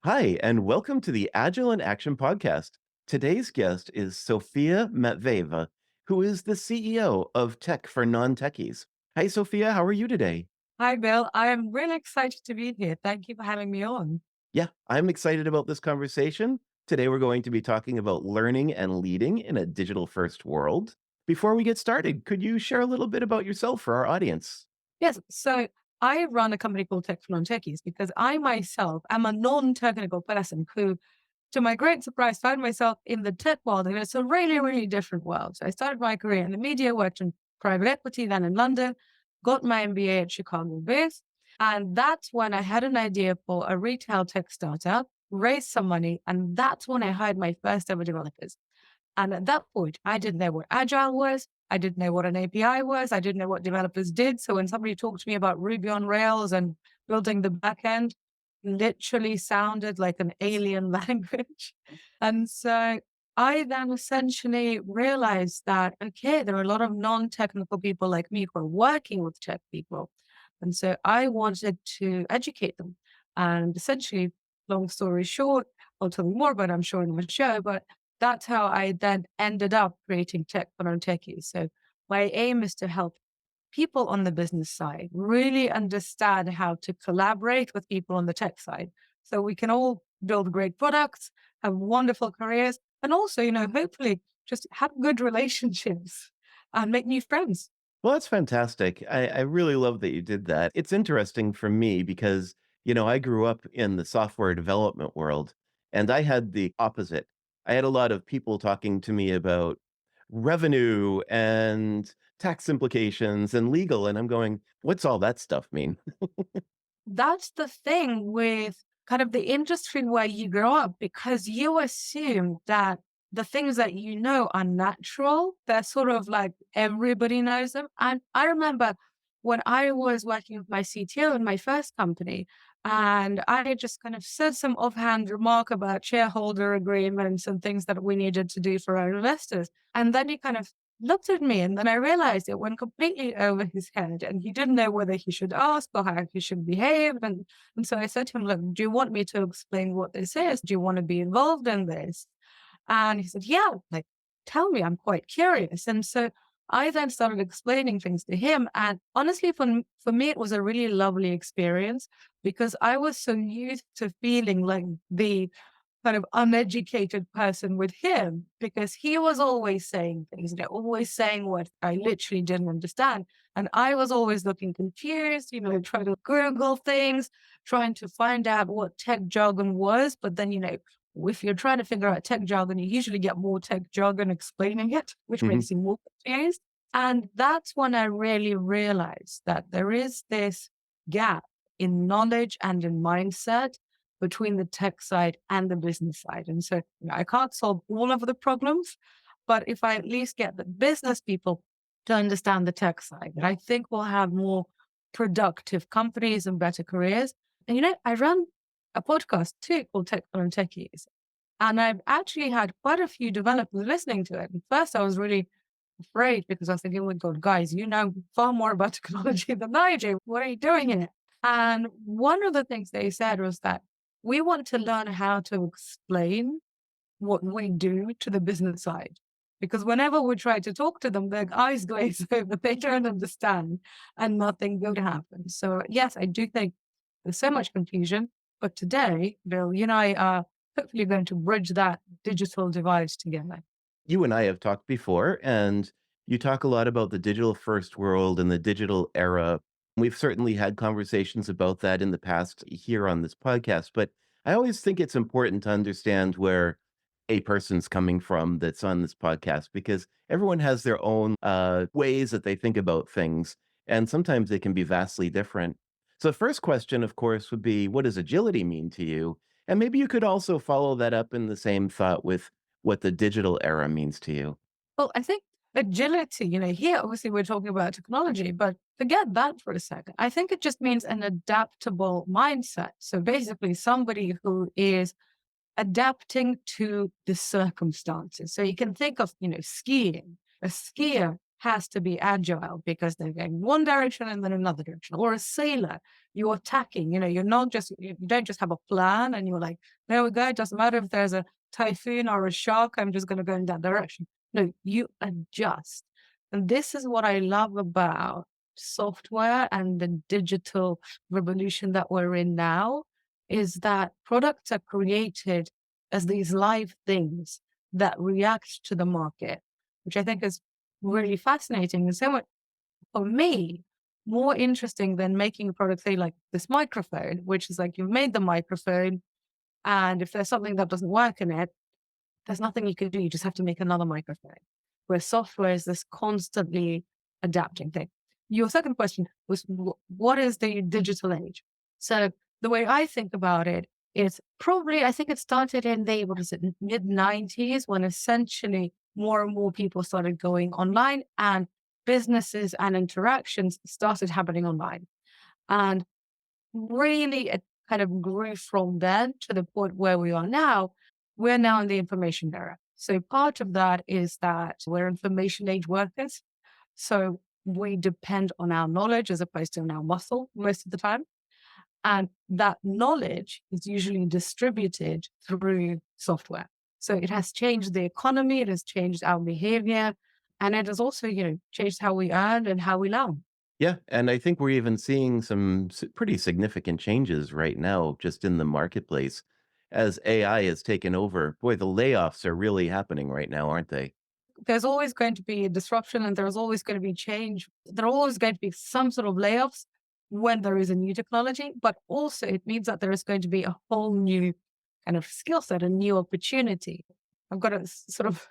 Hi, and welcome to the Agile in Action podcast. Today's guest is Sophia Matveeva, who is the CEO of Tech for Non-Techies. Hi, Sophia. How are you today? Hi, Bill. I am really excited to be here. Thank you for having me on. Yeah, I'm excited about this conversation. Today, we're going to be talking about learning and leading in a digital first world. Before we get started, could you share a little bit about yourself for our audience? Yes, so I run a company called Tech for Non-Techies because I myself am a non-technical person who, to my great surprise, found myself in the tech world. And it's a really, really different world. So I started my career in the media, worked in private equity, then in London, got my MBA at Chicago based. And that's when I had an idea for a retail tech startup, raised some money, and that's when I hired my first ever developers. And at that point, I didn't know what agile was. I didn't know what an API was. I didn't know what developers did. So when somebody talked to me about Ruby on Rails and building the backend, literally sounded like an alien language. And so I then essentially realized that, okay, there are a lot of non-technical people like me who are working with tech people. And so I wanted to educate them. And essentially, long story short, I'll tell you more about it, I'm sure, in the show, but that's how I then ended up creating Tech for Non-Techies. So my aim is to help people on the business side really understand how to collaborate with people on the tech side. So we can all build great products, have wonderful careers, and also, hopefully just have good relationships and make new friends. Well, that's fantastic. I really love that you did that. It's interesting for me because, I grew up in the software development world and I had the opposite. I had a lot of people talking to me about revenue and tax implications and legal. And I'm going, what's all that stuff mean? That's the thing with kind of the industry where you grow up because you assume that the things that you know are natural. They're sort of like everybody knows them. And I remember when I was working with my CTO in my first company, and I just kind of said some offhand remark about shareholder agreements and things that we needed to do for our investors. And then he kind of looked at me and then I realized it went completely over his head and he didn't know whether he should ask or how he should behave. And so I said to him, look, do you want me to explain what this is? Do you want to be involved in this? And he said, yeah, like, tell me, I'm quite curious. And so I then started explaining things to him. And honestly, for me, it was a really lovely experience because I was so used to feeling like the kind of uneducated person with him because he was always saying things, always saying what I literally didn't understand. And I was always looking confused, trying to Google things, trying to find out what tech jargon was. But then, if you're trying to figure out tech jargon, you usually get more tech jargon explaining it, which Mhm. makes you more confused. And that's when I really realized that there is this gap in knowledge and in mindset between the tech side and the business side. And so I can't solve all of the problems, but if I at least get the business people to understand the tech side, then I think we'll have more productive companies and better careers. And I run a podcast too called Tech for Techies. And I've actually had quite a few developers listening to it. And first I was really afraid because I was thinking, oh my God, guys, you know far more about technology than I do. What are you doing in it? And one of the things they said was that we want to learn how to explain what we do to the business side. Because whenever we try to talk to them, their eyes glaze over, they don't understand, and nothing good happens. So, yes, I do think there's so much confusion. But today, Bill, you and I are hopefully going to bridge that digital divide together. You and I have talked before, and you talk a lot about the digital first world and the digital era. We've certainly had conversations about that in the past here on this podcast, but I always think it's important to understand where a person's coming from that's on this podcast because everyone has their own ways that they think about things, and sometimes they can be vastly different. So, the first question, of course, would be what does agility mean to you? And maybe you could also follow that up in the same thought with what the digital era means to you. Well, I think agility, here obviously we're talking about technology, but forget that for a second. I think it just means an adaptable mindset. So basically, somebody who is adapting to the circumstances. So you can think of, skiing. A skier has to be agile because they're going one direction and then another direction. Or a sailor, you're attacking, you're not just, you don't just have a plan and you're like, there we go. It doesn't matter if there's a typhoon or a shark. I'm just going to go in that direction. No, you adjust. And this is what I love about software and the digital revolution that we're in now is that products are created as these live things that react to the market, which I think is really fascinating. And so much for me, more interesting than making a product, say like this microphone, which is like you've made the microphone, and if there's something that doesn't work in it, there's nothing you can do. You just have to make another microphone. Where software is this constantly adapting thing. Your second question was, what is the digital age? So the way I think about it is probably, I think it started in the, what is it, mid 90s when essentially more and more people started going online and businesses and interactions started happening online. And really, it kind of grew from then to the point where we are now. We're now in the information era. So part of that is that we're information age workers. So we depend on our knowledge as opposed to on our muscle most of the time. And that knowledge is usually distributed through software. So it has changed the economy, it has changed our behavior, and it has also, changed how we earn and how we learn. Yeah, and I think we're even seeing some pretty significant changes right now just in the marketplace as AI has taken over. Boy, the layoffs are really happening right now, aren't they? There's always going to be a disruption and there's always going to be change. There are always going to be some sort of layoffs when there is a new technology, but also it means that there is going to be a whole new kind of skill set, a new opportunity. I've got a sort of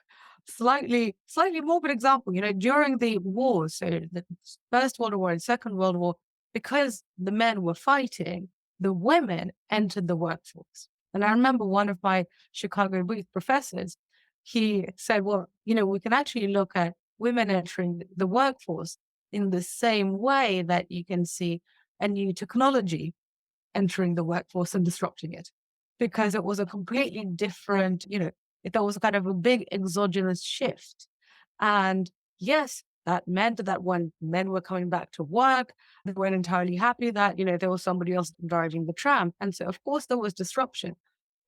slightly morbid example, during the wars, so the First World War and Second World War, because the men were fighting, the women entered the workforce. And I remember one of my Chicago Booth professors, he said, well, we can actually look at women entering the workforce in the same way that you can see a new technology entering the workforce and disrupting it because it was a completely different, there was kind of a big exogenous shift. And yes, that meant that when men were coming back to work, they weren't entirely happy that, there was somebody else driving the tram. And so, of course, there was disruption.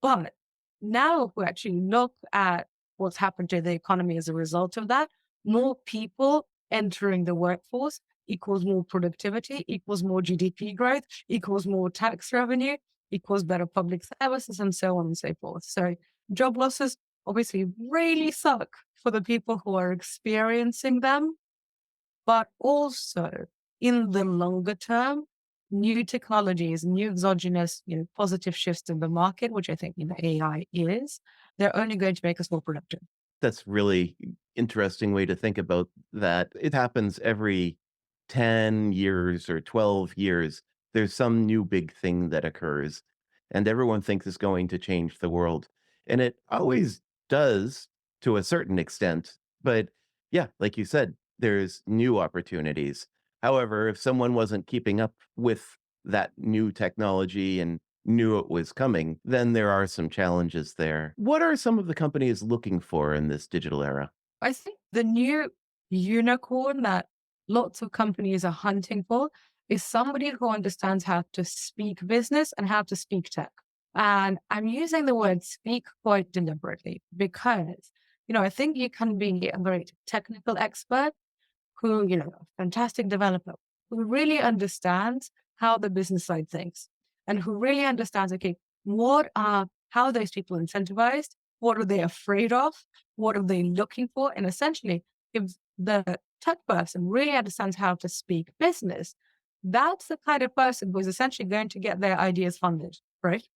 But now, if we actually look at what's happened to the economy as a result of that, more people entering the workforce equals more productivity, equals more GDP growth, equals more tax revenue, equals better public services, and so on and so forth. So job losses obviously really suck for the people who are experiencing them, but also in the longer term, new technologies, new exogenous, positive shifts in the market, which I think, AI is, they're only going to make us more productive. That's really interesting way to think about that. It happens every 10 years or 12 years. There's some new big thing that occurs, and everyone thinks it's going to change the world. And it always does to a certain extent. But yeah, like you said, there's new opportunities. However, if someone wasn't keeping up with that new technology and knew it was coming, then there are some challenges there. What are some of the companies looking for in this digital era? I think the new unicorn that lots of companies are hunting for is somebody who understands how to speak business and how to speak tech. And I'm using the word speak quite deliberately because, I think you can be a very technical expert who, a fantastic developer who really understands how the business side thinks and who really understands, okay, how are those people incentivized? What are they afraid of? What are they looking for? And essentially, if the tech person really understands how to speak business, that's the kind of person who's essentially going to get their ideas funded, right?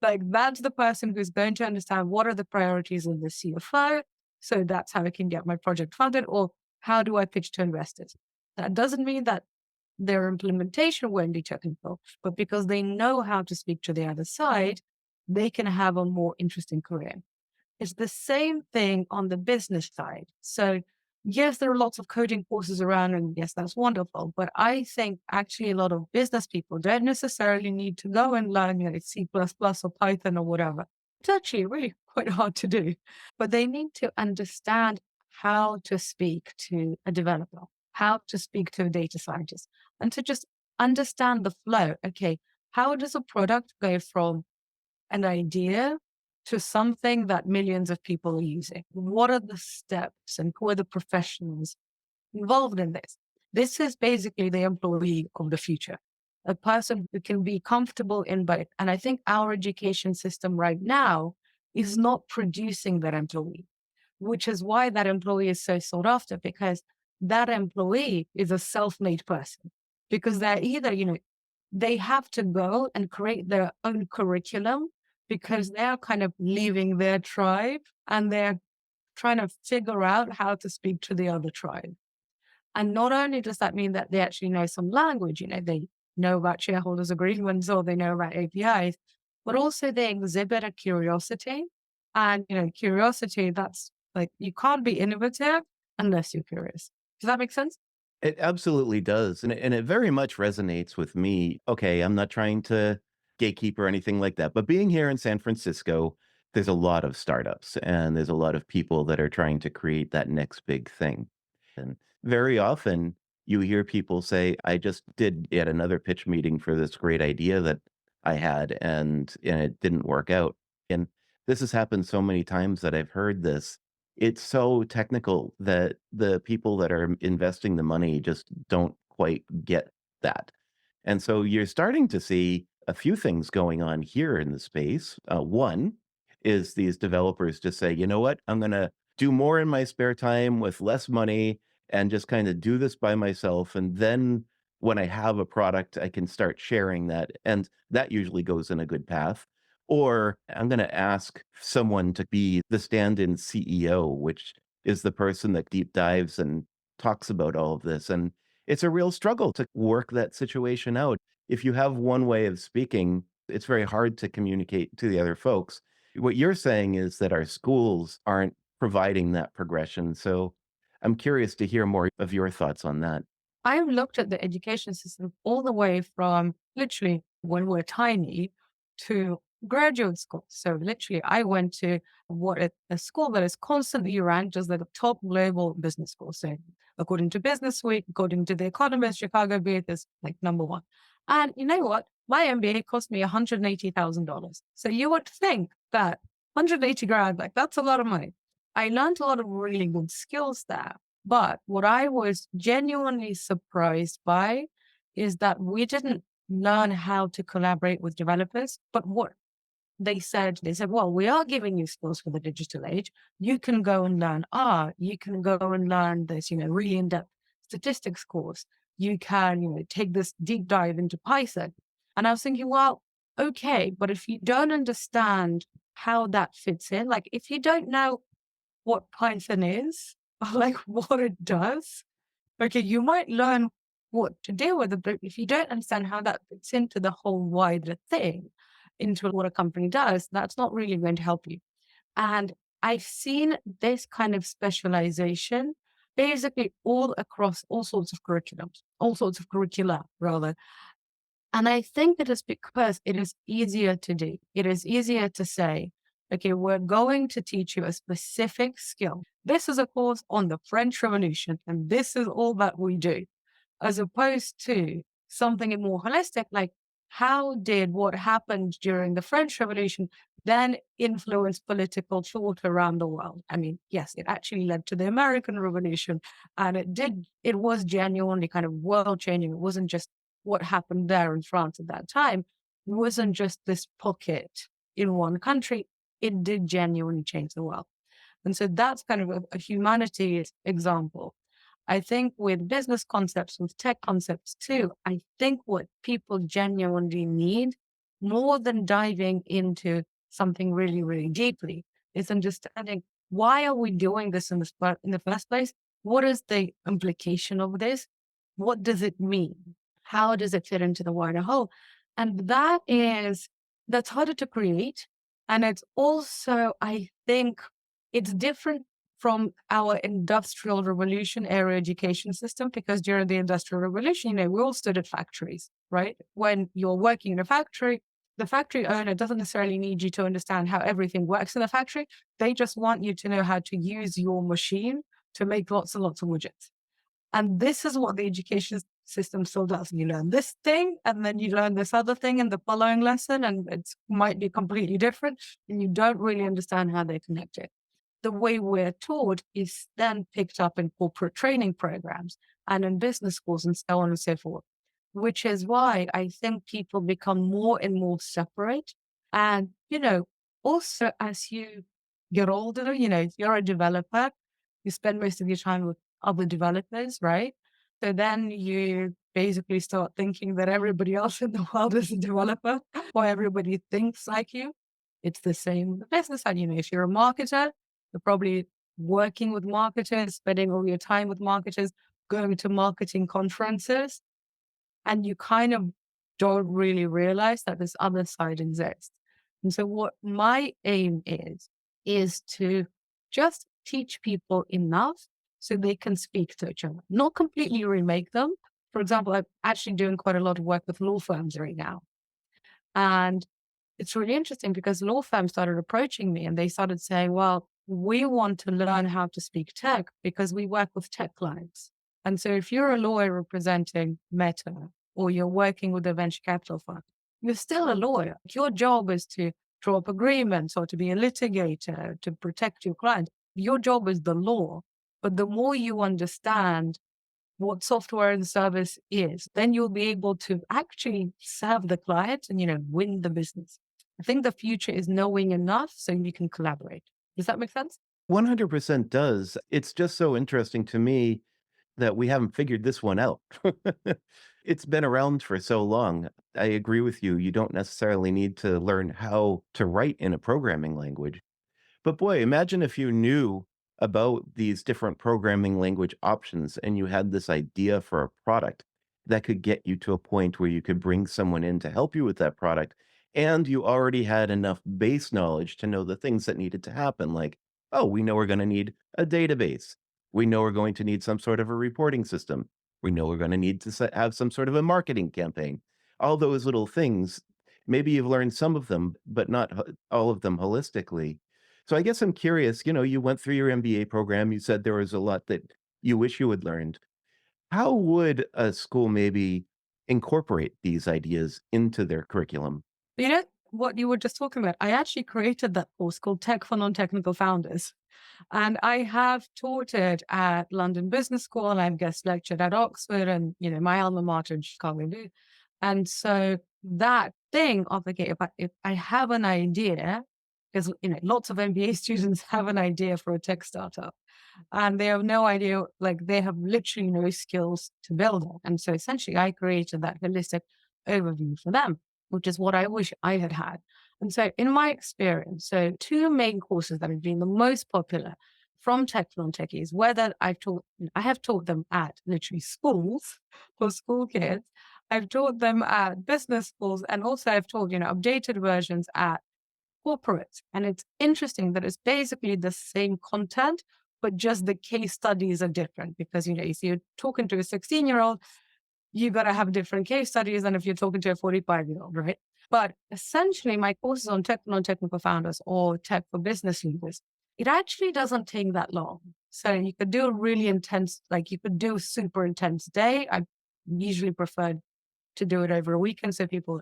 Like that's the person who's going to understand what are the priorities of the CFO. So that's how I can get my project funded, or how do I pitch to investors? That doesn't mean that their implementation won't be technical, but because they know how to speak to the other side, they can have a more interesting career. It's the same thing on the business side. So, yes, there are lots of coding courses around, and yes, that's wonderful. But I think actually a lot of business people don't necessarily need to go and learn, C++ or Python or whatever. It's actually really quite hard to do, but they need to understand how to speak to a developer, how to speak to a data scientist, and to just understand the flow. Okay, how does a product go from an idea to something that millions of people are using? What are the steps and who are the professionals involved in this? This is basically the employee of the future, a person who can be comfortable in both. And I think our education system right now is not producing that employee, which is why that employee is so sought after, because that employee is a self-made person. Because they're either, they have to go and create their own curriculum because they're kind of leaving their tribe and they're trying to figure out how to speak to the other tribe. And not only does that mean that they actually know some language, they know about shareholders agreements or they know about APIs, but also they exhibit a curiosity. And, curiosity, that's like, you can't be innovative unless you're curious. Does that make sense? It absolutely does, and it very much resonates with me. Okay, I'm not trying to gatekeep or anything like that, but being here in San Francisco, there's a lot of startups, and there's a lot of people that are trying to create that next big thing. And very often, you hear people say, "I just did yet another pitch meeting for this great idea that I had, and it didn't work out." And this has happened so many times that I've heard this. It's so technical that the people that are investing the money just don't quite get that. And so you're starting to see a few things going on here in the space. One is these developers just say, you know what, I'm going to do more in my spare time with less money and just kind of do this by myself. And then when I have a product, I can start sharing that. And that usually goes in a good path. Or I'm going to ask someone to be the stand in CEO, which is the person that deep dives and talks about all of this. And it's a real struggle to work that situation out. If you have one way of speaking, it's very hard to communicate to the other folks. What you're saying is that our schools aren't providing that progression. So I'm curious to hear more of your thoughts on that. I've looked at the education system all the way from literally when we're tiny to graduate school. So literally, I went to a school that is constantly ranked as the top global business school. So according to Business Week, according to The Economist, Chicago Beat is like number one. And you know what? My MBA cost me $180,000. So you would think that 180 grand, like that's a lot of money. I learned a lot of really good skills there. But what I was genuinely surprised by is that we didn't learn how to collaborate with developers. But what they said, well, we are giving you skills for the digital age. You can go and learn R. You can go and learn this, really in-depth statistics course. You can, take this deep dive into Python. And I was thinking, well, okay, but if you don't understand how that fits in, like if you don't know what Python is, like what it does. Okay, you might learn what to do with it, but if you don't understand how that fits into the whole wider thing, into what a company does, that's not really going to help you. And I've seen this kind of specialization basically all across all sorts of curriculums, all sorts of curricula, rather. And I think it is because it is easier to do. It is easier to say, okay, we're going to teach you a specific skill. This is a course on the French Revolution, and this is all that we do, as opposed to something more holistic, like how did what happened during the French Revolution then influence political thought around the world? I mean, yes, it actually led to the American Revolution, and it was genuinely kind of world changing. It wasn't just what happened there in France at that time. It wasn't just this pocket in one country. It did genuinely change the world. And so that's kind of a humanities example. I think with business concepts, with tech concepts too, I think what people genuinely need more than diving into something really, really deeply is understanding why are we doing this in the first place? What is the implication of this? What does it mean? How does it fit into the wider whole? And that's harder to create. And it's also, I think, it's different from our industrial revolution era education system, because during the industrial revolution, we all stood at factories, right? When you're working in a factory, the factory owner doesn't necessarily need you to understand how everything works in the factory. They just want you to know how to use your machine to make lots and lots of widgets. And this is what the education system still does. You learn this thing, and then you learn this other thing in the following lesson, and it might be completely different, and you don't really understand how they connect it. The way we're taught is then picked up in corporate training programs and in business schools and so on and so forth, which is why I think people become more and more separate. And, also as you get older, if you're a developer, you spend most of your time with other developers, right? So then you basically start thinking that everybody else in the world is a developer or everybody thinks like you. It's the same with the business side. If you're a marketer, you're probably working with marketers, spending all your time with marketers, going to marketing conferences, and you kind of don't really realize that this other side exists. And so what my aim is to just teach people enough so they can speak to each other, not completely remake them. For example, I'm actually doing quite a lot of work with law firms right now. And it's really interesting because law firms started approaching me and they started saying, well, we want to learn how to speak tech because we work with tech clients. And so if you're a lawyer representing Meta or you're working with a venture capital fund, you're still a lawyer. Your job is to draw up agreements or to be a litigator, to protect your client. Your job is the law. But the more you understand what software and service is, then you'll be able to actually serve the client and, win the business. I think the future is knowing enough so you can collaborate. Does that make sense? 100% does. It's just so interesting to me that we haven't figured this one out. It's been around for so long. I agree with you. You don't necessarily need to learn how to write in a programming language. But boy, imagine if you knew about these different programming language options and you had this idea for a product that could get you to a point where you could bring someone in to help you with that product. And you already had enough base knowledge to know the things that needed to happen. Like, oh, we know we're going to need a database. We know we're going to need some sort of a reporting system. We know we're going to need to have some sort of a marketing campaign. All those little things. Maybe you've learned some of them, but not all of them holistically. So I guess I'm curious, you went through your MBA program. You said there was a lot that you wish you had learned. How would a school maybe incorporate these ideas into their curriculum? You know what you were just talking about? I actually created that course called Tech for Non-Technical Founders. And I have taught it at London Business School and I've guest lectured at Oxford and, my alma mater in Chicago. And so that thing of, okay, if I have an idea, because, lots of MBA students have an idea for a tech startup and they have no idea, like they have literally no skills to build it. And so essentially I created that holistic overview for them, which is what I wish I had had. And so in my experience, so two main courses that have been the most popular from Tech Non-Techies, whether I have taught them at literally schools for school kids. I've taught them at business schools and also I've taught, updated versions at corporates. And it's interesting that it's basically the same content, but just the case studies are different because, if you're talking to a 16-year-old, you got to have different case studies than if you're talking to a 45-year-old, right? But essentially, my courses on tech for non-technical founders or tech for business leaders, it actually doesn't take that long. So you could do a really intense, like you could do a super intense day. I usually prefer to do it over a weekend so people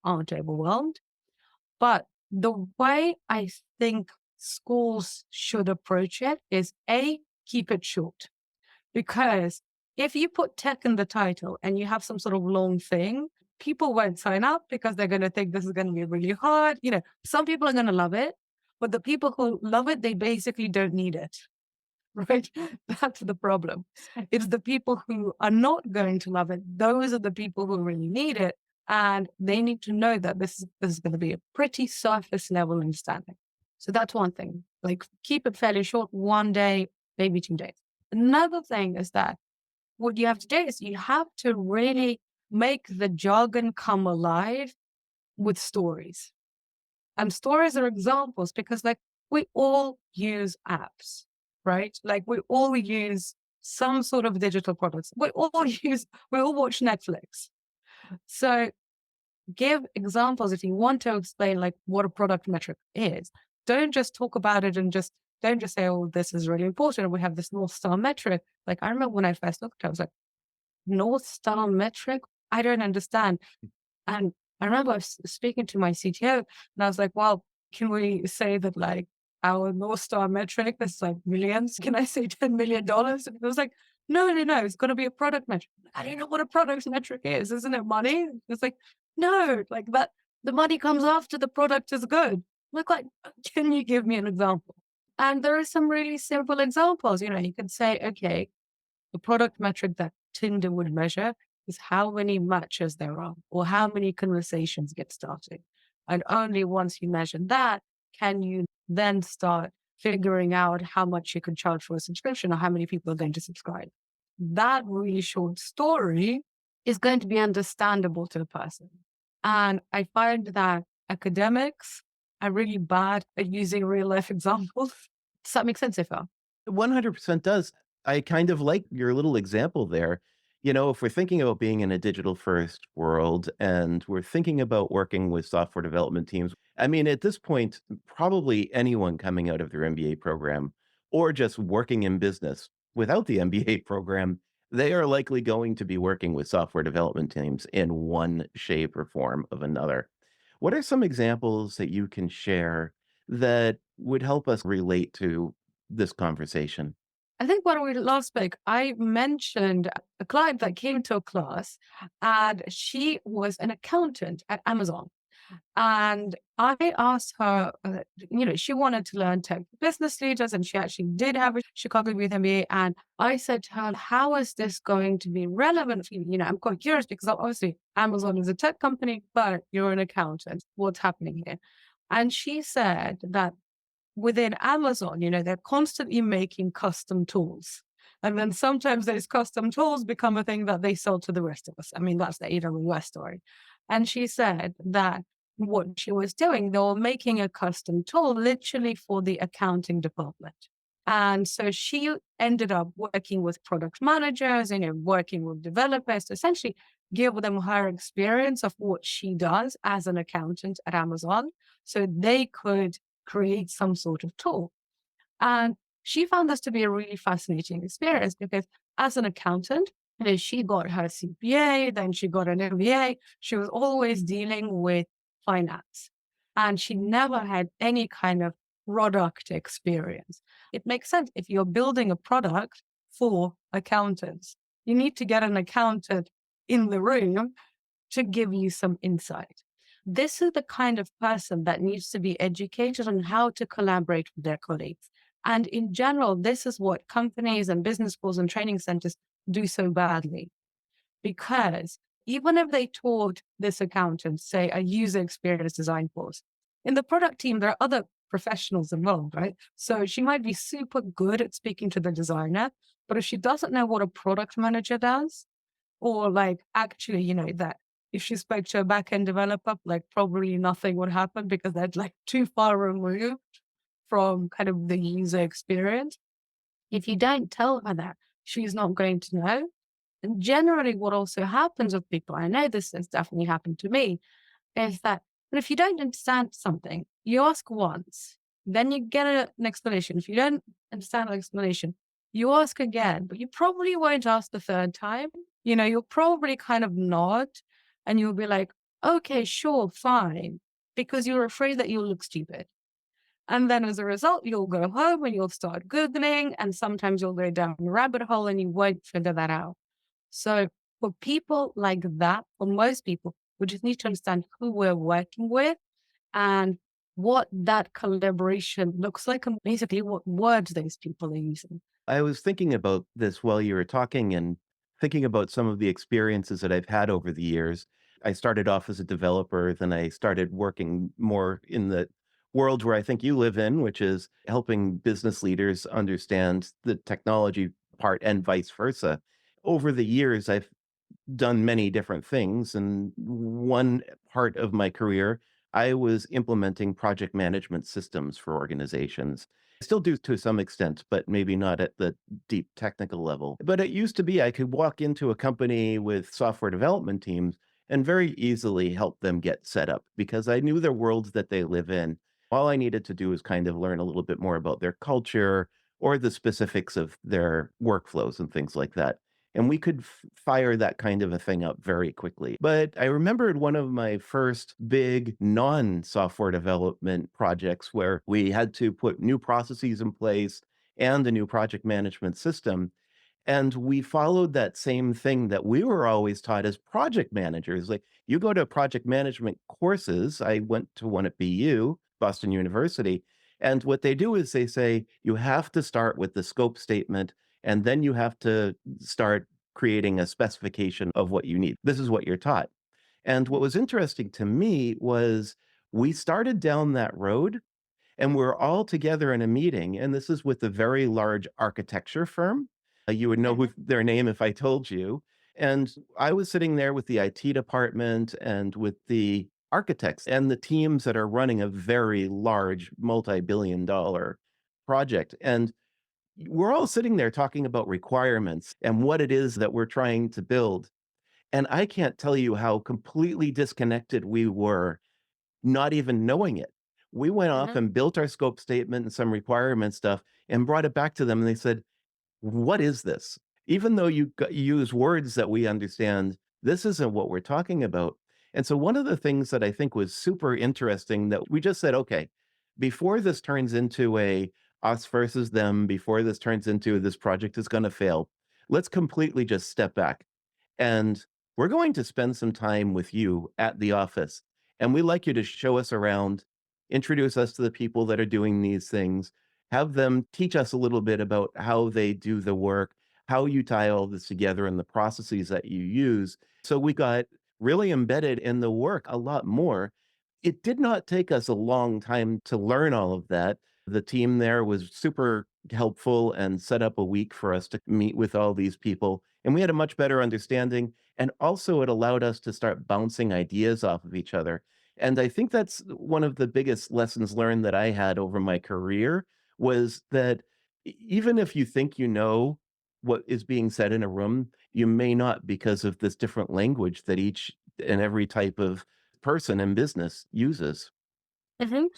aren't overwhelmed. But the way I think schools should approach it is keep it short. Because if you put tech in the title and you have some sort of long thing, people won't sign up because they're going to think this is going to be really hard. Some people are going to love it, but the people who love it, they basically don't need it. Right? That's the problem. It's the people who are not going to love it. Those are the people who really need it. And they need to know that this is going to be a pretty surface level understanding. So that's one thing. Like keep it fairly short, one day, maybe 2 days. Another thing is that what you have to do is you have to really make the jargon come alive with stories. And stories are examples because like we all use apps, right? Like we all use some sort of digital products. We all watch Netflix. So give examples if you want to explain like what a product metric is. Don't just talk about it and just don't just say, oh, this is really important. We have this North Star metric. Like I remember when I first looked, I was like, North Star metric? I don't understand. And I remember speaking to my CTO and I was like, well, can we say that like our North Star metric is like millions? Can I say $10 million? And it was like, no, it's got to be a product metric. I don't know what a product metric is. Isn't it money? It's like, no, like that, the money comes after the product is good. Like, can you give me an example? And there are some really simple examples. You can say, okay, the product metric that Tinder would measure is how many matches there are or how many conversations get started. And only once you measure that can you then start figuring out how much you can charge for a subscription or how many people are going to subscribe. That really short story is going to be understandable to the person. And I find that academics are really bad at using real life examples. Does that make sense so far? 100% does. I kind of like your little example there. If we're thinking about being in a digital first world and we're thinking about working with software development teams, I mean, at this point, probably anyone coming out of their MBA program or just working in business without the MBA program, they are likely going to be working with software development teams in one shape or form of another. What are some examples that you can share that would help us relate to this conversation? I think when we last spoke, I mentioned a client that came to a class and she was an accountant at Amazon. And I asked her, she wanted to learn tech business leaders and she actually did have a Chicago Youth MBA. And I said to her, how is this going to be relevant for you? I'm quite curious because obviously Amazon is a tech company, but you're an accountant. What's happening here? And she said that within Amazon, they're constantly making custom tools. And then sometimes those custom tools become a thing that they sell to the rest of us. I mean, that's the AWS story. And she said that what she was doing, they were making a custom tool literally for the accounting department. And so she ended up working with product managers, working with developers to essentially give them her experience of what she does as an accountant at Amazon so they could create some sort of tool. And she found this to be a really fascinating experience because as an accountant, she got her CPA, then she got an MBA. She was always dealing with finance and she never had any kind of product experience. It makes sense if you're building a product for accountants, you need to get an accountant in the room to give you some insight. This is the kind of person that needs to be educated on how to collaborate with their colleagues. And in general, this is what companies and business schools and training centers do so badly. Because even if they taught this accountant, say, a user experience design course, in the product team, there are other professionals involved, right? So she might be super good at speaking to the designer, but if she doesn't know what a product manager does, or like actually, that if she spoke to a backend developer, like probably nothing would happen because they're like too far removed from kind of the user experience. If you don't tell her that, she's not going to know. And generally, what also happens with people, I know this has definitely happened to me, is that but if you don't understand something, you ask once, then you get an explanation. If you don't understand an explanation, you ask again, but you probably won't ask the third time. You'll probably kind of nod and you'll be like, okay, sure, fine, because you're afraid that you'll look stupid. And then as a result, you'll go home and you'll start Googling, and sometimes you'll go down a rabbit hole and you won't figure that out. So for people like that, for most people, we just need to understand who we're working with and what that collaboration looks like and basically what words those people are using. I was thinking about this while you were talking and thinking about some of the experiences that I've had over the years. I started off as a developer, then I started working more in the world where I think you live in, which is helping business leaders understand the technology part and vice versa. Over the years, I've done many different things. And one part of my career, I was implementing project management systems for organizations. I still do to some extent, but maybe not at the deep technical level. But it used to be I could walk into a company with software development teams and very easily help them get set up because I knew the worlds that they live in. All I needed to do was kind of learn a little bit more about their culture or the specifics of their workflows and things like that. And we could fire that kind of a thing up very quickly. But I remembered one of my first big non software development projects where we had to put new processes in place and a new project management system. And we followed that same thing that we were always taught as project managers. Like, you go to project management courses. I went to one at BU, Boston University. And what they do is they say you have to start with the scope statement, and then you have to start creating a specification of what you need. This is what you're taught. And what was interesting to me was we started down that road and we're all together in a meeting, and this is with a very large architecture firm. You would know who Mhm. their name if I told you. And I was sitting there with the IT department and with the architects and the teams that are running a very large multi-billion dollar project. And we're all sitting there talking about requirements and what it is that we're trying to build. And I can't tell you how completely disconnected we were not even knowing it. We went off Mhm. and built our scope statement and some requirement stuff and brought it back to them, and they said, "What is this?" Even though you use words that we understand, this isn't what we're talking about. And so one of the things that I think was super interesting that we just said, "Okay, before this turns into a us versus them, before this turns into this project is gonna fail, let's completely just step back and we're going to spend some time with you at the office. And we'd like you to show us around, introduce us to the people that are doing these things, have them teach us a little bit about how they do the work, how you tie all this together, and the processes that you use." So we got really embedded in the work a lot more. It did not take us a long time to learn all of that. The team there was super helpful and set up a week for us to meet with all these people. And we had a much better understanding. And also, it allowed us to start bouncing ideas off of each other. And I think that's one of the biggest lessons learned that I had over my career was that even if you think you know what is being said in a room, you may not because of this different language that each and every type of person in business uses. Mhm.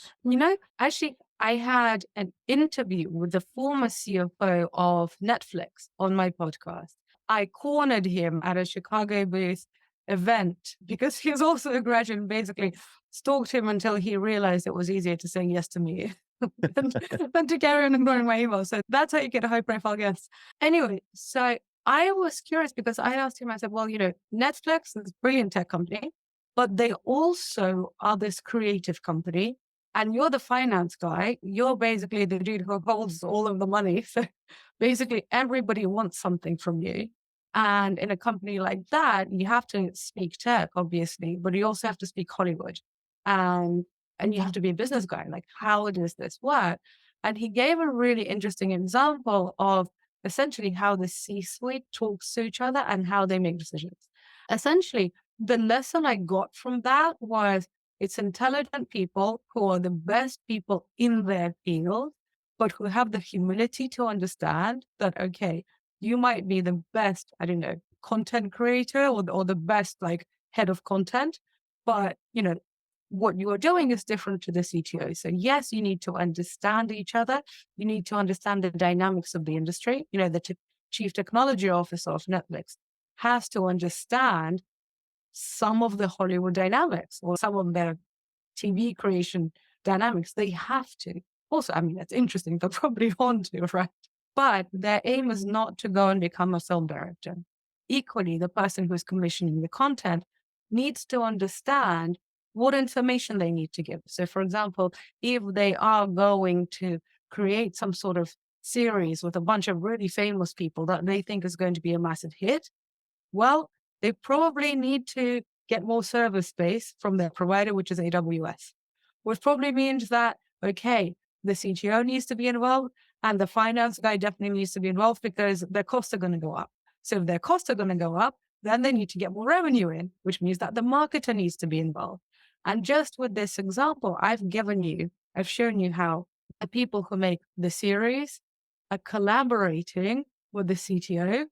Actually, I had an interview with the former CFO of Netflix on my podcast. I cornered him at a Chicago-based event because he was also a graduate and basically stalked him until he realized it was easier to say yes to me than, than to carry on ignoring my email. So that's how you get a high-profile guest. Anyway, so I was curious because I asked him, I said, well, Netflix is a brilliant tech company, but they also are this creative company. And you're the finance guy. You're basically the dude who holds all of the money. So basically, everybody wants something from you. And in a company like that, you have to speak tech, obviously, but you also have to speak Hollywood. And and you have to be a business guy. Like, how does this work? And he gave a really interesting example of essentially how the C-suite talks to each other and how they make decisions. Essentially, the lesson I got from that was it's intelligent people who are the best people in their field, but who have the humility to understand that, okay, you might be the best, I don't know, content creator or the best like head of content, but what you are doing is different to the CTO. So yes, you need to understand each other. You need to understand the dynamics of the industry. The chief technology officer of Netflix has to understand some of the Hollywood dynamics or some of their TV creation dynamics. They have to. Also, I mean, that's interesting. They'll probably want to, right? But their aim is not to go and become a film director. Equally, the person who's commissioning the content needs to understand what information they need to give. So, for example, if they are going to create some sort of series with a bunch of really famous people that they think is going to be a massive hit, well, they probably need to get more server space from their provider, which is AWS, which probably means that, okay, the CTO needs to be involved and the finance guy definitely needs to be involved because their costs are going to go up. So if their costs are going to go up, then they need to get more revenue in, which means that the marketer needs to be involved. And just with this example, I've shown you how the people who make the series are collaborating with the CTO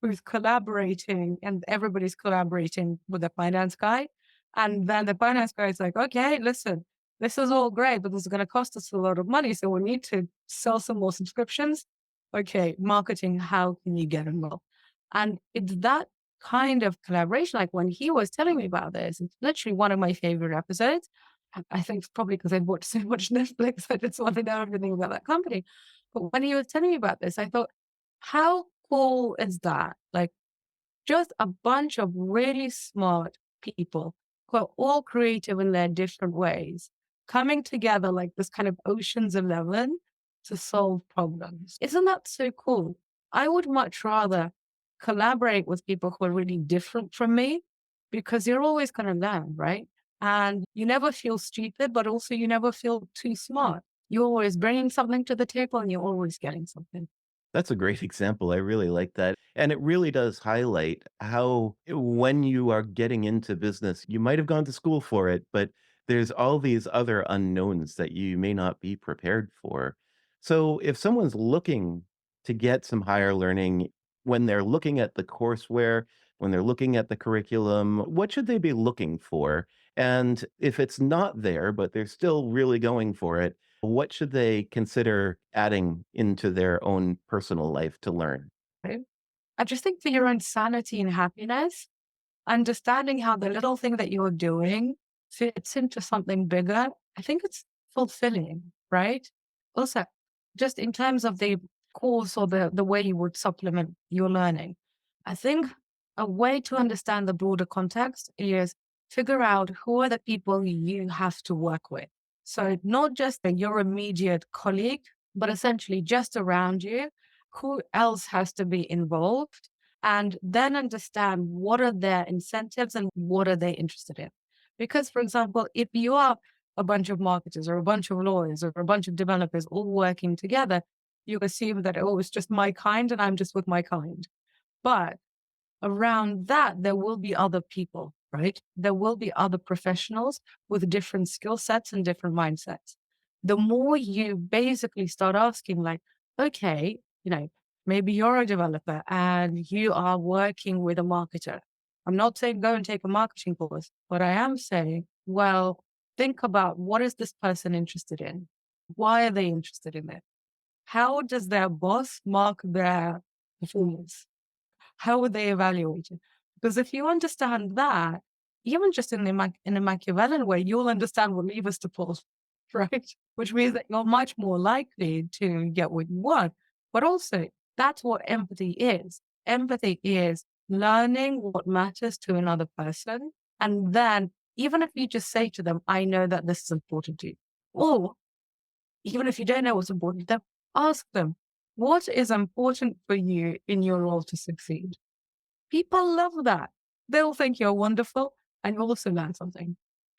who's collaborating and everybody's collaborating with the finance guy. And then the finance guy is like, okay, listen, this is all great, but this is going to cost us a lot of money. So we need to sell some more subscriptions. Okay, marketing, how can you get involved? And it's that kind of collaboration. Like when he was telling me about this, it's literally one of my favorite episodes. I think it's probably because I watched so much Netflix. I just want to know everything about that company. But when he was telling me about this, I thought, how cool is that? Like just a bunch of really smart people who are all creative in their different ways, coming together like this kind of Ocean's 11 to solve problems. Isn't that so cool? I would much rather collaborate with people who are really different from me because you're always going to learn, right? And you never feel stupid, but also you never feel too smart. You're always bringing something to the table and you're always getting something. That's a great example. I really like that. And it really does highlight how when you are getting into business, you might have gone to school for it, but there's all these other unknowns that you may not be prepared for. So if someone's looking to get some higher learning, when they're looking at the courseware, when they're looking at the curriculum, what should they be looking for? And if it's not there, but they're still really going for it, what should they consider adding into their own personal life to learn? Right? I just think for your own sanity and happiness, understanding how the little thing that you're doing fits into something bigger, I think it's fulfilling, right? Also, just in terms of the course or the way you would supplement your learning, I think a way to understand the broader context is figure out who are the people you have to work with. So not just your immediate colleague, but essentially just around you, who else has to be involved and then understand what are their incentives and what are they interested in. Because, for example, if you are a bunch of marketers or a bunch of lawyers or a bunch of developers all working together, you assume that, oh, it's just my kind and I'm just with my kind. But around that, there will be other people, right? There will be other professionals with different skill sets and different mindsets. The more you basically start asking, like, okay, maybe you're a developer and you are working with a marketer. I'm not saying go and take a marketing course, but I am saying, well, think about what is this person interested in? Why are they interested in it? How does their boss mark their performance? How would they evaluate it? Because if you understand that, even just in in a Machiavellian way, you'll understand what levers to pull, right? Which means that you're much more likely to get what you want. But also, that's what empathy is. Empathy is learning what matters to another person. And then, even if you just say to them, I know that this is important to you, or even if you don't know what's important to them, ask them, what is important for you in your role to succeed? People love that. They'll think you're wonderful and you'll also learn something.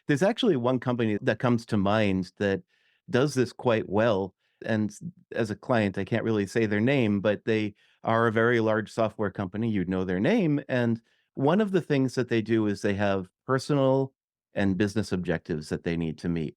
There's actually one company that comes to mind that does this quite well. And as a client, I can't really say their name, but they are a very large software company. You'd know their name. And one of the things that they do is they have personal and business objectives that they need to meet.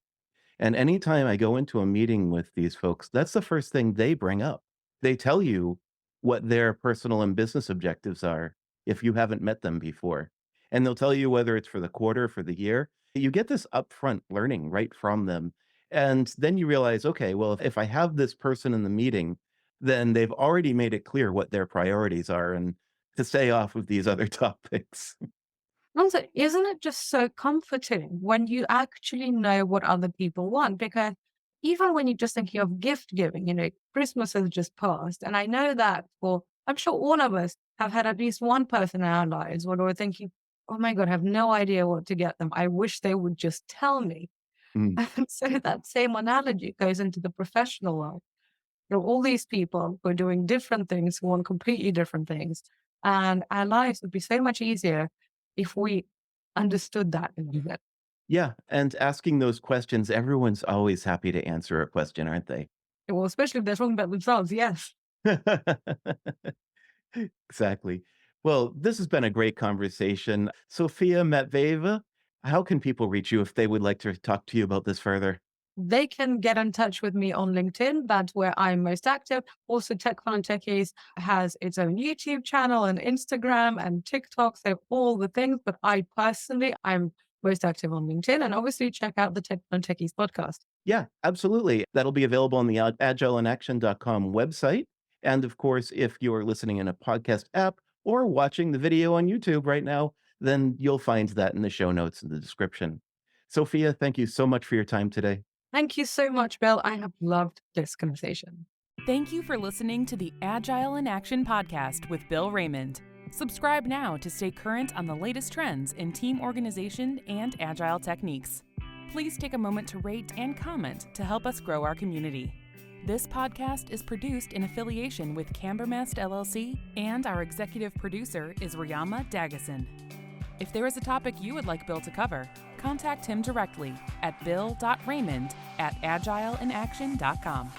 And anytime I go into a meeting with these folks, that's the first thing they bring up. They tell you what their personal and business objectives are if you haven't met them before. And they'll tell you whether it's for the quarter, for the year. You get this upfront learning right from them. And then you realize, okay, well, if I have this person in the meeting, then they've already made it clear what their priorities are and to stay off of these other topics. Also, isn't it just so comforting when you actually know what other people want? Because even when you're just thinking of gift giving, Christmas has just passed. And I know that I'm sure all of us have had at least one person in our lives where we're thinking, oh my God, I have no idea what to get them. I wish they would just tell me. Mm. And so that same analogy goes into the professional world. There are all these people who are doing different things, who want completely different things. And our lives would be so much easier if we understood that a little bit. Yeah. And asking those questions, everyone's always happy to answer a question, aren't they? Well, especially if they're talking about themselves, yes. Exactly. Well, this has been a great conversation. Sophia Matveeva, how can people reach you if they would like to talk to you about this further? They can get in touch with me on LinkedIn. That's where I'm most active. Also, Non-Techies has its own YouTube channel and Instagram and TikTok. So all the things. But I personally, I'm most active on LinkedIn. And obviously check out the Non-Techies podcast. Yeah, absolutely. That'll be available on the agileinaction.com website. And of course, if you're listening in a podcast app or watching the video on YouTube right now, then you'll find that in the show notes in the description. Sophia, thank you so much for your time today. Thank you so much, Bill. I have loved this conversation. Thank you for listening to the Agile in Action podcast with Bill Raymond. Subscribe now to stay current on the latest trends in team organization and agile techniques. Please take a moment to rate and comment to help us grow our community. This podcast is produced in affiliation with Cambermast LLC, and our executive producer is Riyama Dagason. If there is a topic you would like Bill to cover, contact him directly at bill.raymond@agileinaction.com.